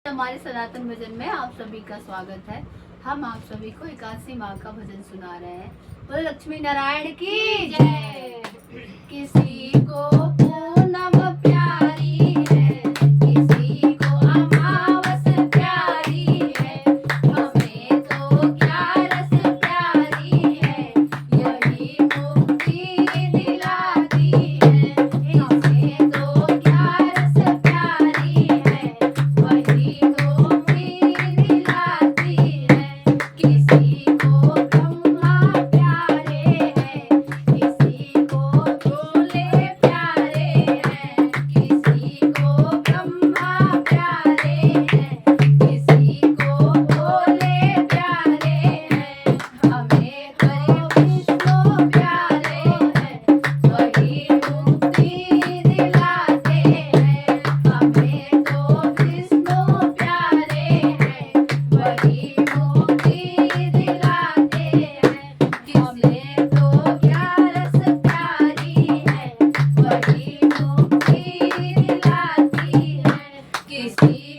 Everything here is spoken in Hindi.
हमारे सनातन भजन में आप सभी का स्वागत है। हम आप सभी को 81 माँ का भजन सुना रहे हैं। बोलो लक्ष्मी नारायण की जय। किसी को पूनम प्यारी है, किसी को अमावस प्यारी है, हमें तो क्या रस प्यारी है, यही मुक्ति दिलाती है। हमें तो क्या रस प्यारी है, वही मुक्ति दिलाती है। किसी को ब्रह्मा प्यारे हैं, किसी को भोले प्यारे हैं, किसी को ब्रह्मा प्यारे हैं, किसी को भोले प्यारे हैं। हमें तो विष्णु प्यारे हैं, वही मुक्ति दिलाते हैं। हमें तो विष्णु प्यारे हैं, वही मुक्ति दिलाते हैं। हमें तो क्या रस प्यारी है, वही मुक्ति दिलाती है। किसी